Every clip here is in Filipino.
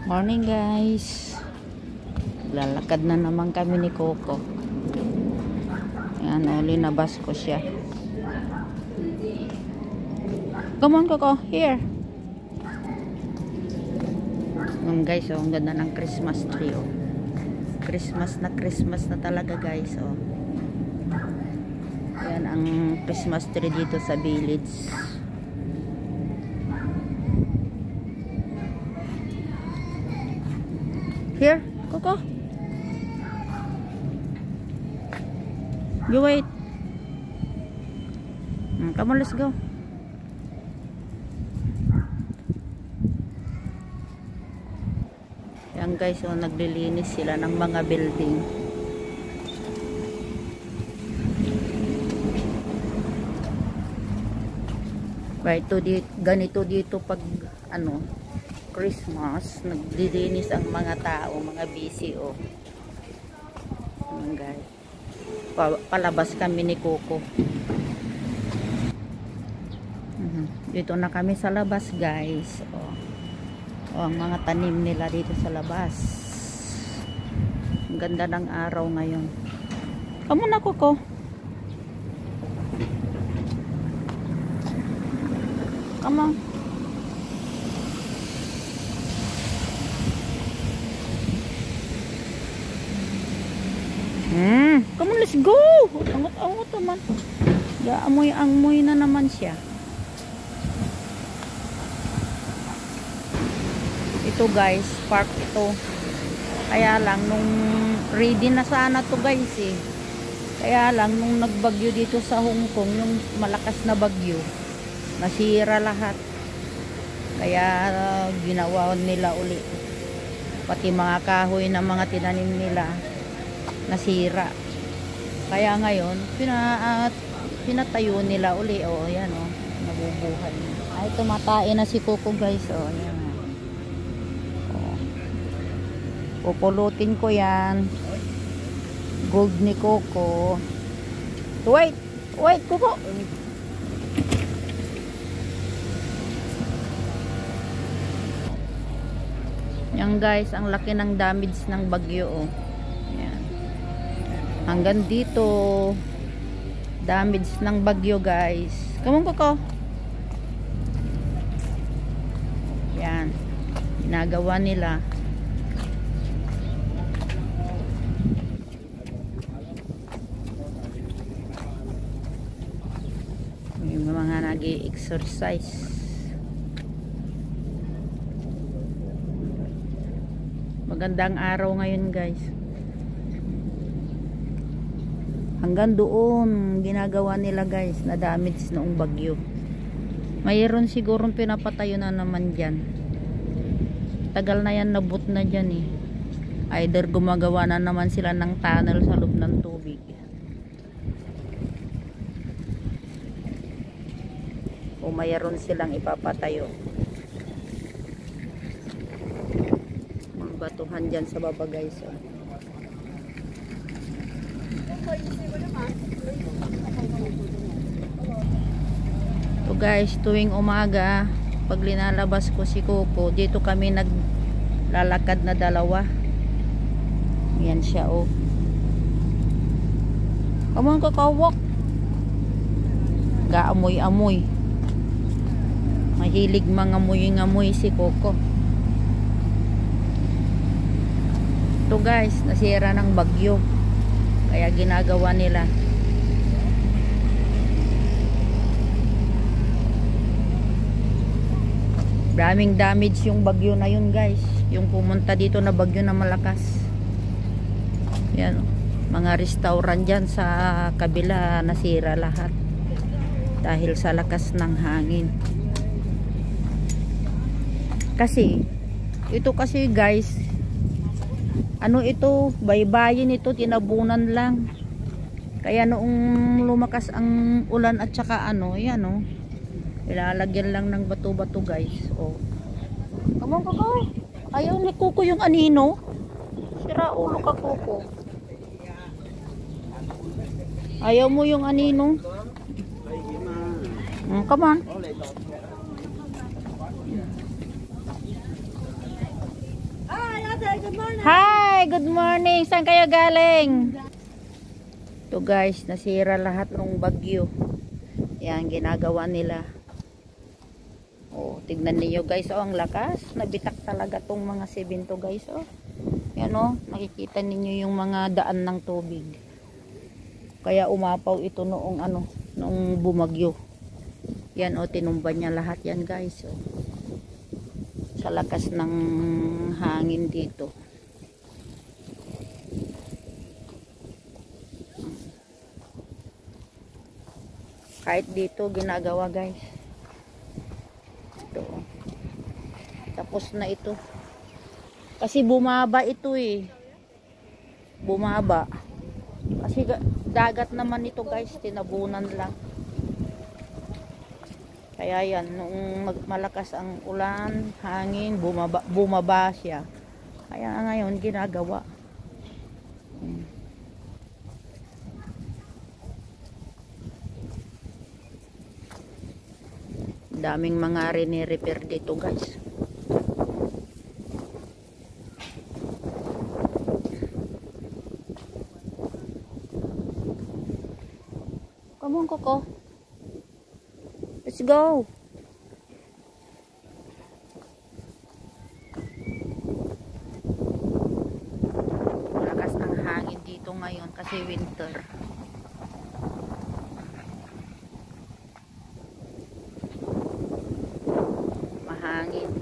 Morning guys. Lalakad na naman kami ni Coco. Ayan, linabas ko siya. Come on Coco, here. Guys, ang ganda ng Christmas tree. Christmas na talaga guys. Ayan ang Christmas tree dito sa village. Here, Coco. You wait. Come on, let's go. Yan guys, naglilinis sila ng mga building. Right, ganito dito pag Christmas, naglilinis ang mga tao, mga busy guys. Palabas kami ni Coco. Dito na kami sa labas guys. Ang mga tanim nila dito sa labas. Ang ganda ng araw ngayon. Come na Coco. Come on. Come on, let's go. Angot naman. Amoy na naman siya. Ito guys, park ito. Kaya lang nung ready na sana to guys Kaya lang nung nagbagyo dito sa Hong Kong, yung malakas na bagyo, nasira lahat. Kaya ginawa nila uli. Pati mga kahoy na mga tinanim nila nasira. Kaya ngayon pinatayo nila uli. Yan nabubuhay. Ay, tumatain na si Coco guys. Yan. Pupulutin ko yan. Gold ni Coco. Wait Coco. Yan guys, ang laki ng damage ng bagyo. Yan. Hanggang dito damage ng bagyo guys. Come on Coco. Yan. Ginagawa nila. May mga nag-exercise. Magandang araw ngayon guys. Hanggang doon ginagawa nila guys na damage noong bagyo. Mayroon sigurong pinapatayo na naman dyan. Tagal na yan, nabut na dyan Either gumagawa na naman sila ng tunnel sa loob ng tubig. O mayroon silang ipapatayo. Mga batuhan dyan sa baba guys. So guys, tuwing umaga pag linalabas ko si Coco, dito kami naglalakad na dalawa. Yan siya Come on Coco, walk. Gaamoy-amoy. Mahilig mga ngamoy si Coco. Ito guys, nasira ng bagyo. Kaya ginagawa nila. Daming damage yung bagyo na yun guys. Yung pumunta dito na bagyo na malakas. Yan mga restaurant dyan sa kabila nasira lahat. Dahil sa lakas ng hangin. Kasi ito kasi guys, ito, baybayin ito, tinabunan lang. Kaya noong lumakas ang ulan at saka yan ilalagyan lang ng bato-bato guys. Come on Coco. Ayaw ni Coco yung anino. Sira ulo ka Coco. Ayaw mo yung anino. Come on. เ Hi, good morning. Saan kayo galing? Ito guys, nasira lahat ng bagyo. Yan, ginagawa nila. Oh, tignan niyo guys, oh, ang lakas. Nabitak talaga tong mga semento guys, oh. Yan oh, nakikita ninyo yung mga daan ng tubig. Kaya umapaw ito noong ano, noong bumagyo. Yan oh, tinumba niya lahat yan guys, oh. Sa lakas ng hangin dito. Kahit dito ginagawa guys. Ito. Tapos na ito. Kasi bumaba ito eh. Bumaba. Kasi dagat naman ito guys. Tinabunan lang. Kaya yan. Nung malakas ang ulan, hangin, bumaba siya. Kaya ngayon ginagawa. Daming mga rini-repair dito guys. Come on Coco, let's go. Malakas ang hangin dito ngayon kasi winter. Mahangin.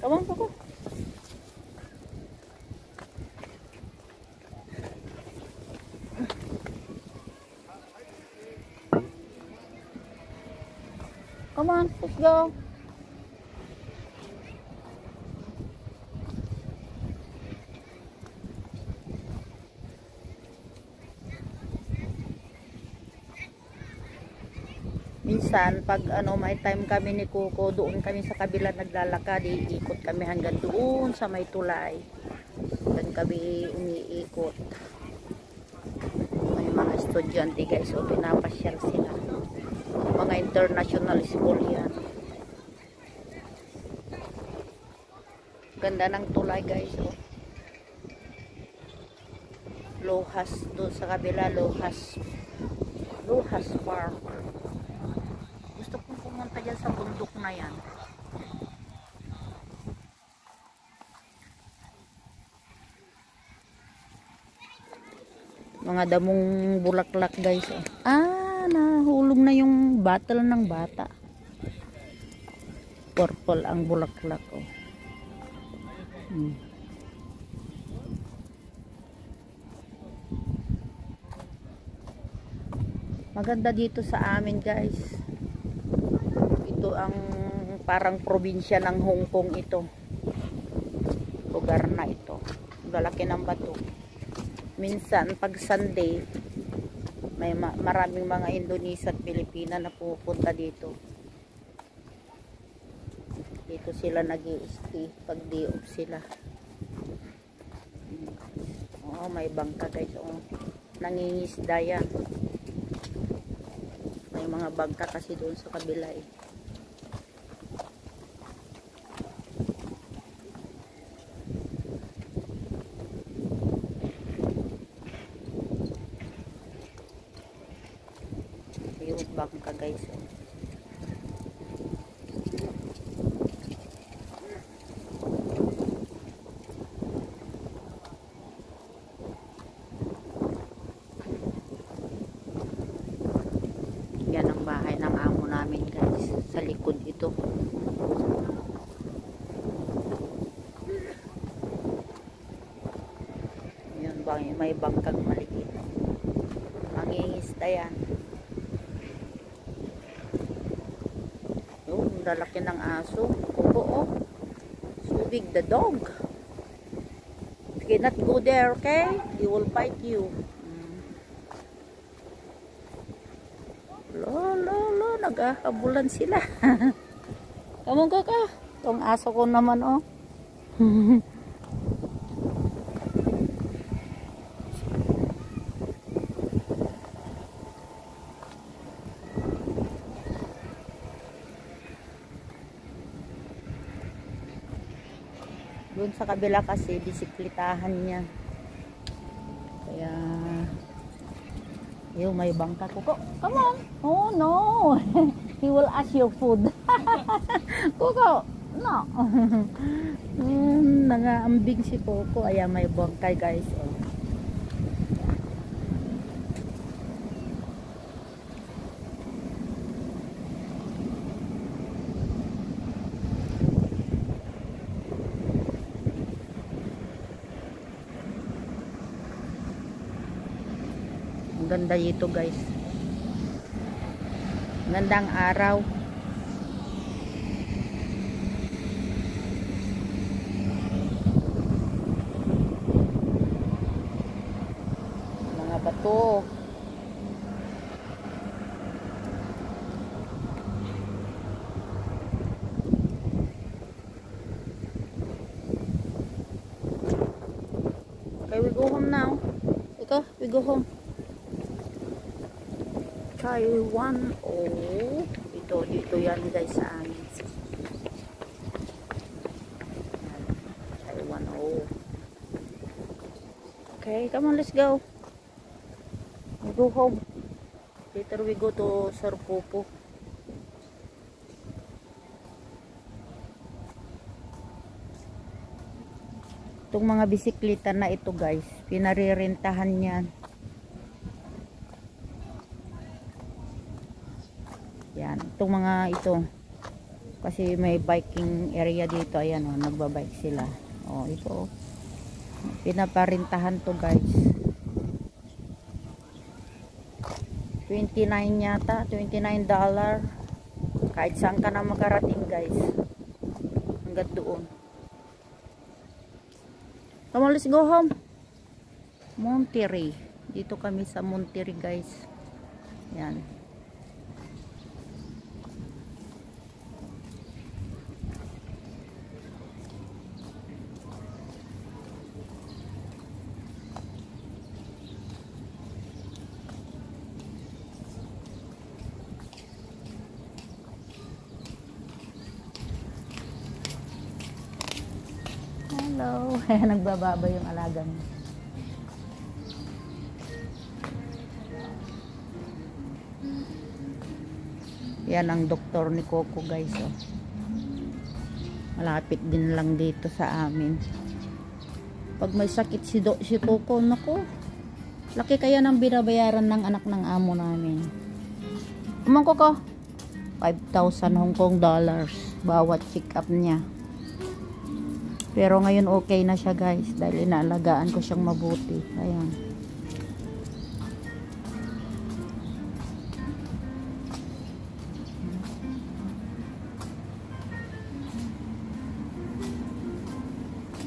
Come on Coco. Come on, let's go. Minsan, pag ano, may time kami ni Coco, doon kami sa kabila naglalakad, iikot kami hanggang doon sa may tulay. Doon kami umiikot. May mga estudyante guys, so pinapasyal sila. Mga international school yan. Ganda ng tulay guys, oh. Lohas doon sa kabila, Lohas Park. Gusto kong pumunta dyan sa bundok na yan. Mga damong bulaklak guys, oh. Nahulog na yung bottle ng bata. Purple ang bulaklak, oh. Maganda dito sa amin guys. Ito ang parang probinsya ng Hong Kong ito. Lugar na ito. Lalaki ng bato. Minsan pag Sunday may maraming mga Indonesia at Pilipina na pupunta dito. Dito sila nag-i-stay pag day off sila. Oh, may bangka guys. Oh, nangingisda yan. May mga bangka kasi doon sa kabila eh. Yung bangka guys. Yan ang bahay ng amo namin guys. Sa likod ito. Yan bang may bangkang maliit. Mangingisda yan. Yung lalaki ng aso. Coco, oh. So big the dog. You cannot go there, okay? He will bite you. Lolo, naghahabulan sila. Kamong kaka. Itong aso ko naman, oh. Doon sa kabila kasi bisikletahan niya. Kaya may bangka ko. Come on. Oh no. He will ask you food. Kuko. No. Nangaambing si Coco. Ayan, may bangkay guys. Oh. Ang ganda dito guys. Gandang araw. Mga bato. Okay, we go home now. Ika, we go home. Taiwan. Oh, dito yan guys sa amin. Taiwan. Oh. Okay, come on, let's go. We go home. Later we go to Sorpopo. Itong mga bisikleta na ito guys, pinarirentahan yan. Yan, itong mga ito kasi may biking area dito. Ayan o, nagbabike sila. O, ito o, pinaparintahan to guys. 29 yata, $29. Kahit saan ka na makarating guys, hanggang doon. Come on, let's go home. Monterey, dito kami sa Monterey guys. Yan. Hello. Nagbababa yung alaga niya. Yan ang doktor ni Coco guys. Oh. Malapit din lang dito sa amin. Pag may sakit si Coco, naku, laki kaya ng binabayaran ng anak ng amo namin. Kumang Coco, 5,000 Hong Kong dollars bawat check up niya. Pero ngayon okay na siya guys dahil inaalagaan ko siyang mabuti. Ayan.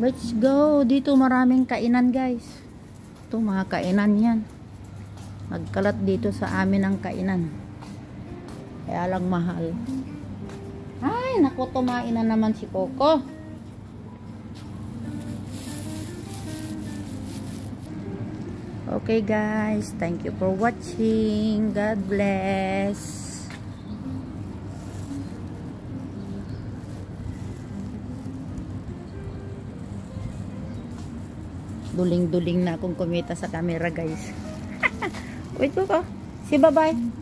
Let's go. Dito maraming kainan guys. Ito mga kainan yan. Nagkalat dito sa amin ang kainan. Kaya lang mahal. Ay, naku, tumain na naman si Coco. Okay guys, thank you for watching. God bless. Duling-duling na akong kumita sa camera guys. Wait ko. Si bye-bye.